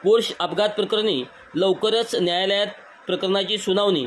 Porsche अपघात प्रकरणी लवकरच न्यायालयात प्रकरणाची सुनावणी.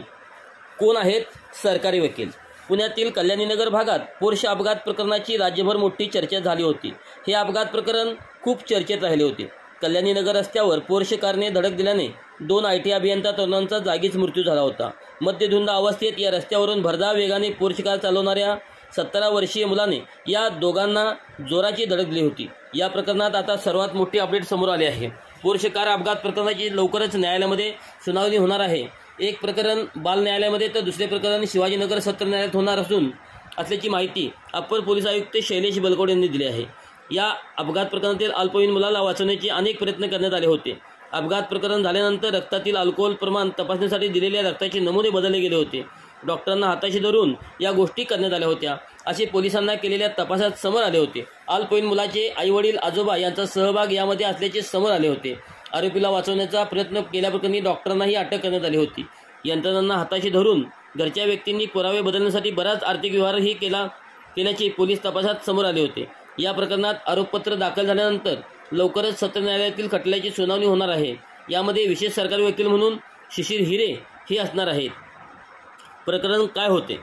कोण आहेत सरकारी वकील? पुण्यातील कल्याणीनगर भागात पोर्श अपघात प्रकरणाची राज्यभर मोठी चर्चा झाली होती. हे अपघात प्रकरण खूप चर्चेत राहिले होते. कल्याणीनगर रस्त्यावर पोर्श कारने धडक दिल्याने 2 IT अभियंता तरुणांचा जागीच मृत्यू झाला होता. मद्यधुंद अवस्थेत या रस्त्यावरून भरधाव वेगाने पोर्श कार चालवणाऱ्या 17 वर्षीय मुलाने या दोघांना जोराची धडक दिली होती. या प्रकरणात आता सर्वात मोठी अपडेट समोर आली आहे. पोर्श कार अपघात प्रकरणाची लवकरच न्यायालयामध्ये सुनावणी होणार आहे. एक प्रकरण बाल न्यायालयामध्ये तर दुसरे प्रकरण शिवाजीनगर सत्र न्यायालयात होणार असल्याची माहिती अप्पर पोलीस आयुक्त शैलेश बलकवडे यांनी दिली आहे. या अपघात प्रकरणातील अल्पवयीन मुलाला वाचवण्याचे अनेक प्रयत्न करण्यात आले होते. अपघात प्रकरण झाल्यानंतर रक्तातील अल्कोहोल प्रमाण तपासणीसाठी दिलेल्या रक्ताचे नमुने बदलले गेले होते. डॉक्टरांना हाताशी धरून या गोष्टी करण्यात आल्या होत्या असे पोलिसांना केलेल्या तपासात समोर आले होते. अल्पवयीन मुलाचे आईवडील आजोबा यांचा सहभाग यामध्ये असल्याचे समोर आले होते. आरोपीला वाचवण्याचा प्रयत्न केल्याप्रकरणी डॉक्टरांनाही अटक करण्यात आली होती. यंत्रणांना हाताशी धरून घरच्या व्यक्तींनी पुरावे बदलण्यासाठी बराच आर्थिक व्यवहारही केल्याचे पोलीस तपासात समोर आले होते. या प्रकरणात आरोपपत्र दाखल झाल्यानंतर लवकरच सत्र न्यायालयातील खटल्याची सुनावणी होणार आहे. यामध्ये विशेष सरकारी वकील म्हणून शिशिर हिरे हे असणार आहेत. प्रकरण काय होते?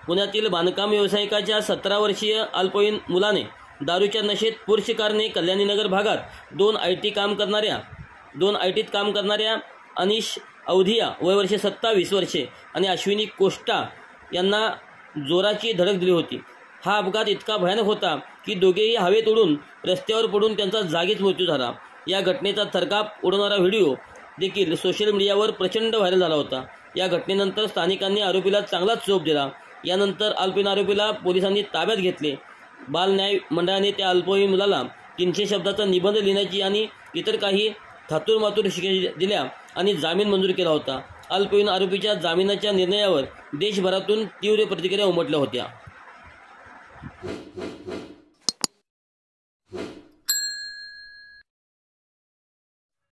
पुण्यातील बांधकाम व्यावसायिकाच्या 17 वर्षीय अल्पवयीन मुलाने दारूच्या नशेत पोर्श कारने कल्याणीनगर भागात 2 ITत काम करणाऱ्या अनिश अवधिया वय वर्षे 27 वर्षे आणि अश्विनी कोष्टा यांना जोराची धडक दिली होती. हा अपघात इतका भयानक होता की दोघेही हवेत उडून रस्त्यावर पडून त्यांचा जागीच मृत्यू झाला. या घटनेचा थरकाप उडवणारा व्हिडिओ देखील सोशल मीडियावर प्रचंड व्हायरल झाला होता. या घटनेनंतर स्थानिकांनी आरोपीला चांगलाच चोप दिला. यानंतर अल्पवयीन आरोपीला पोलिसांनी ताब्यात घेतले. बाल न्याय मंडळाने त्या अल्पवयीन मुलाला 300 शब्दाचा निबंध लिहिण्याची आणि इतर काही थातूरमातूर शिक्षा दिल्या आणि जामीन मंजूर केला होता. अल्पवयीन आरोपीच्या जामिनाच्या निर्णयावर देशभरातून तीव्र प्रतिक्रिया उमटल्या होत्या.